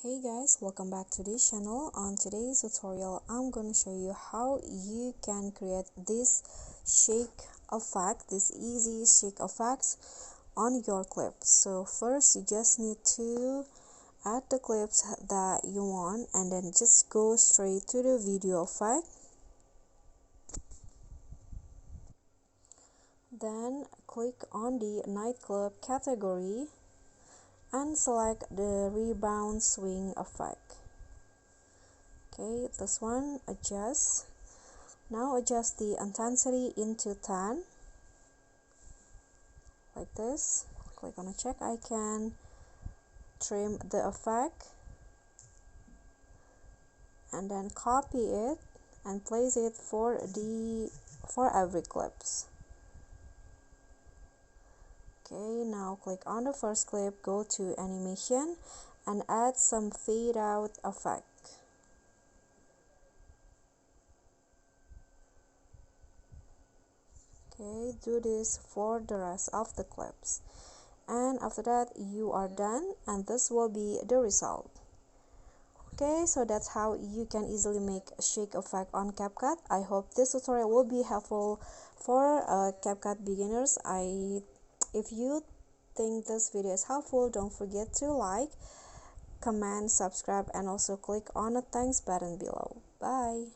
Hey guys, welcome back to this channel. On today's tutorial, I'm going to show you how you can create this shake effect, this easy shake effects on your clips. So first you just need to add the clips that you want and then just go straight to the video effect. Then click on the nightclub category and select the rebound swing effect. Okay, this one, adjust. Now adjust the intensity into 10 like this. Click on the check icon, trim the effect, and then copy it and place it for every clips. Okay, now click on the first clip, go to animation and add some fade out effect. Okay, do this for the rest of the clips, and after that you are done, and this will be the result. Okay, so that's how you can easily make a shake effect on CapCut. I hope this tutorial will be helpful for CapCut beginners. If you think this video is helpful, don't forget to like, comment, subscribe, and also click on the thanks button below. Bye.